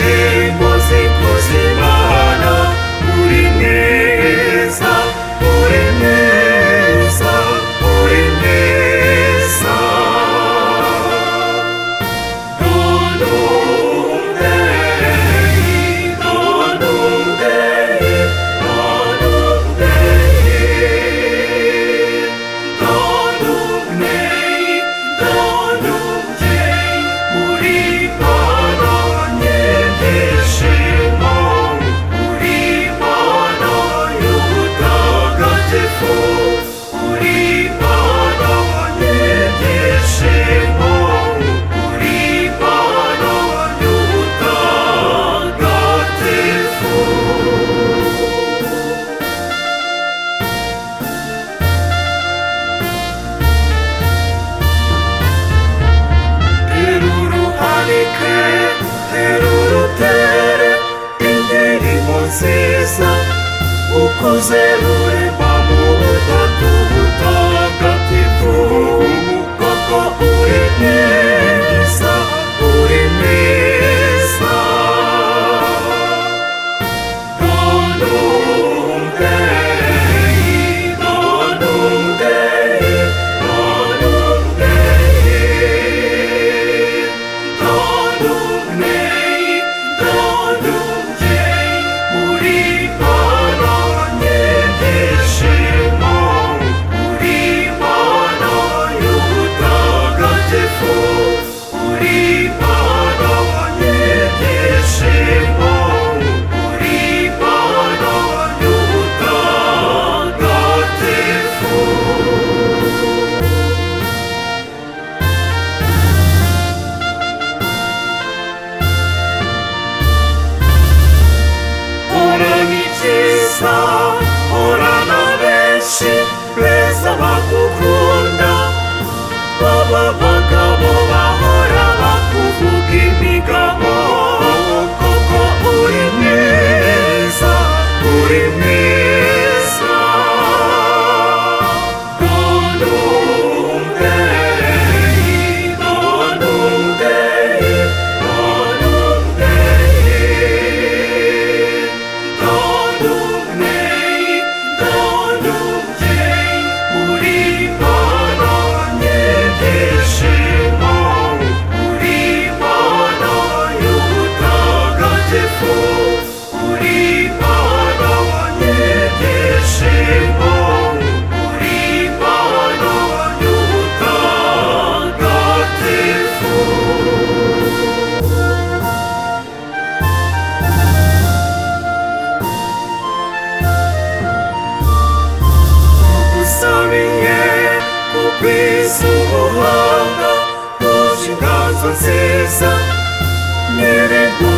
indirimbo zikuza Imana. Uri mwiza, uri mwiza, uri mwiza. None umubyeyi, none umubyeyi, none umubyeyi, none umubyeyi, none umubyeyi. Uri Imana nyir'ishema, uri Imana y'ubutagatifu, uri Imana nyir'ishema, uri Imana y'ubutagatifu. Uruhanike, urutere indirimbo nziza, ukuze ruremba mu butatu butagatifu. Koko uri mwiza, uri mwiza. None umubyeyi, none umubyeyi, none umubyeyi, none umubyeyi, none umubyeyi. Uri Imana nyir'ishema, uri Imana y'ubutagatifu, uri Imana nyir'ishema, uri Imana y'ubutagatifu. Horana icyiza, horana benshi beza bagukunda, baba bagabo bahora bakuvuga imigabo. Koko uri mwiza, uri mwiza. None umubyeyi, none umubyeyi, none umubyeyi, none umubyeyi, none umubyeyi. Uri Imana nyir'ishema, uri Imana y'ubutagatifu, uri Imana nyir'ishema, uri Imana y'ubutagatifu. Usabiye kugwiza ubuhanga, uje inganzo nziza, nyir'impuhwe